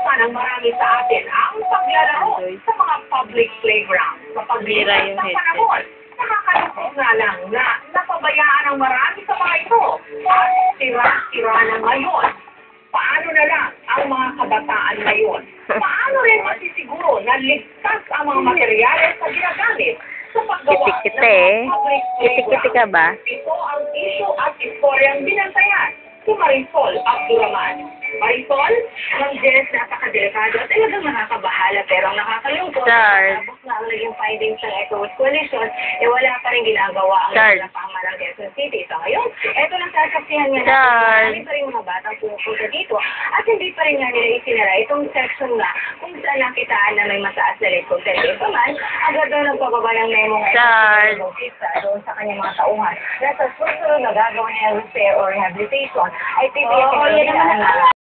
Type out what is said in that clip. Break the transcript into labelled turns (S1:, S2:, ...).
S1: ginagawa ng marami sa atin ang paglalaro sa mga public playground. Sa paglipas ng panahon, nakakalungkot nga lang na napabayaan ang marami sa mga ito at sira-sira na ngayon. Paano na lang ang mga kabataan ngayon? Paano rin masisiguro na ligtas ang mga materyales na ginagamit sa paggawa ng mga public playground?
S2: Kiti-kiti ka ba?
S1: Ito ang issue at istoryang binantayan si Marisol Abduraman. Marisol, Ma'am Jess, napakadelikado at talagang nakakabahala pero ang nakakalungkot.
S2: Charles.
S1: Tapos na ang naging findings ng ECOWAS Coalition, wala pa rin ginagawa ang
S2: Charles.
S1: pamahalang Quezon City. So ngayon, eto lang sasaksihan nga natin,
S2: Charles.
S1: marami pa rin mga batang pumupunta dito at hindi pa rin nga nila isinara itong section na kung saan nakitaan na may mataas na lead content. Ito man, agad daw nagpababa ng memo
S2: Charles.
S1: doon sa kanyang mga tauhan na sa susunod na gagawin niya repair or rehabilitation ay titiyakin nila na